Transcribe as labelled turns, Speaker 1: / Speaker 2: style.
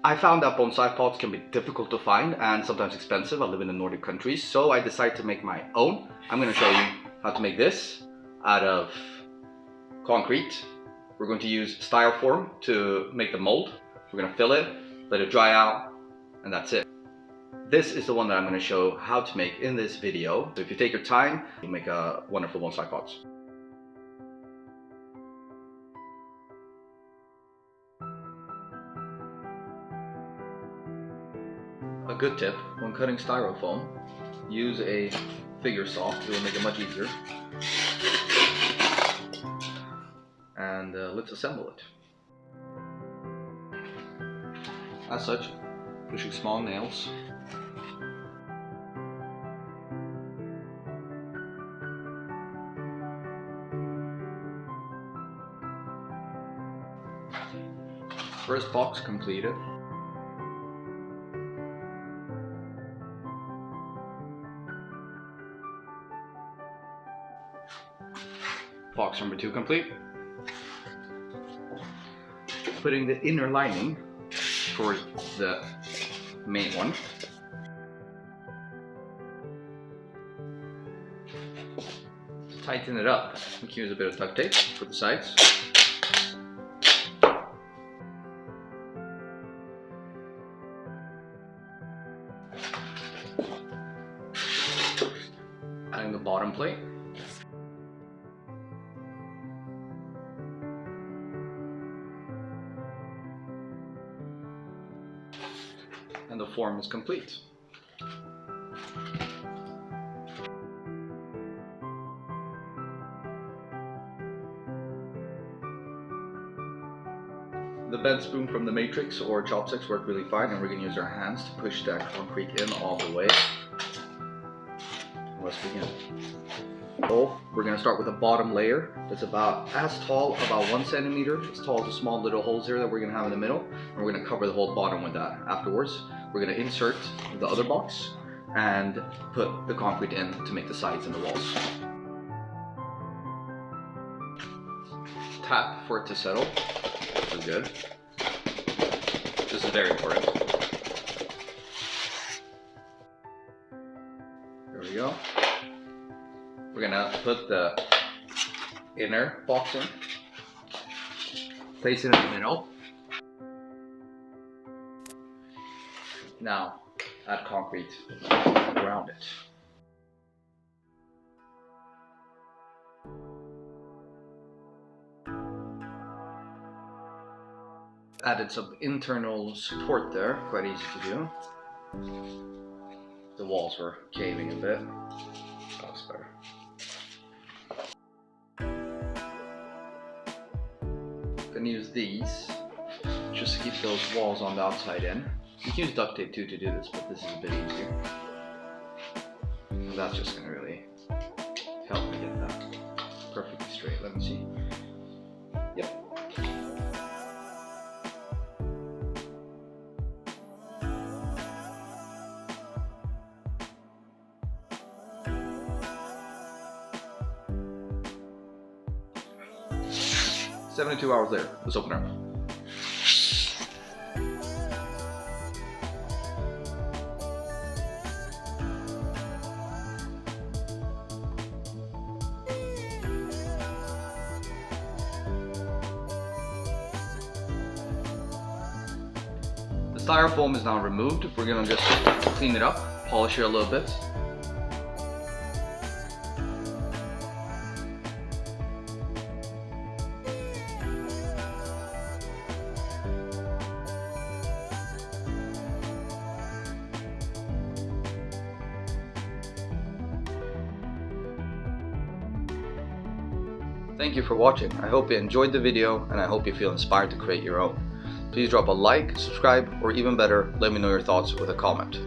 Speaker 1: I found that bonsai pots can be difficult to find and sometimes expensive. I live in the Nordic countries, so I decided to make my own. I'm going to show you how to make this out of concrete. We're going to use styrofoam to make the mold. We're going to fill it, let it dry out, and that's it. This is the one that I'm going to show how to make in this video. So if you take your time, you'll make a wonderful bonsai pots. A good tip, when cutting styrofoam, use a figure saw. It will make it much easier. And let's assemble it. As such, pushing small nails. First box completed. Box number 2 complete. Putting the inner lining towards the main one. To tighten it up, we can use a bit of duct tape for the sides. Adding the bottom plate. And the form is complete. The bent spoon from the Matrix or chopsticks work really fine, and we're going to use our hands to push that concrete in all the way. Let's begin. So we're going to start with a bottom layer that's about as tall, about 1 centimeter, as tall as the small little holes here that we're going to have in the middle, and we're going to cover the whole bottom with that. Afterwards, we're going to insert the other box and put the concrete in to make the sides and the walls. Tap for it to settle. This is good. This is very important. There we go. We're gonna put the inner box in, place it in the middle. Now add concrete around it. Added some internal support there, quite easy to do. The walls were caving a bit. That looks better. Gonna use these just to keep those walls on the outside in. You can use duct tape too to do this, but this is a bit easier. And that's just gonna really help me get that perfectly straight. Let me see. Yep. "72 hours later, let's open her up." The styrofoam is now removed. We're gonna just clean it up, polish it a little bit. Thank you for watching. I hope you enjoyed the video, and I hope you feel inspired to create your own. Please drop a like, subscribe, or even better, let me know your thoughts with a comment.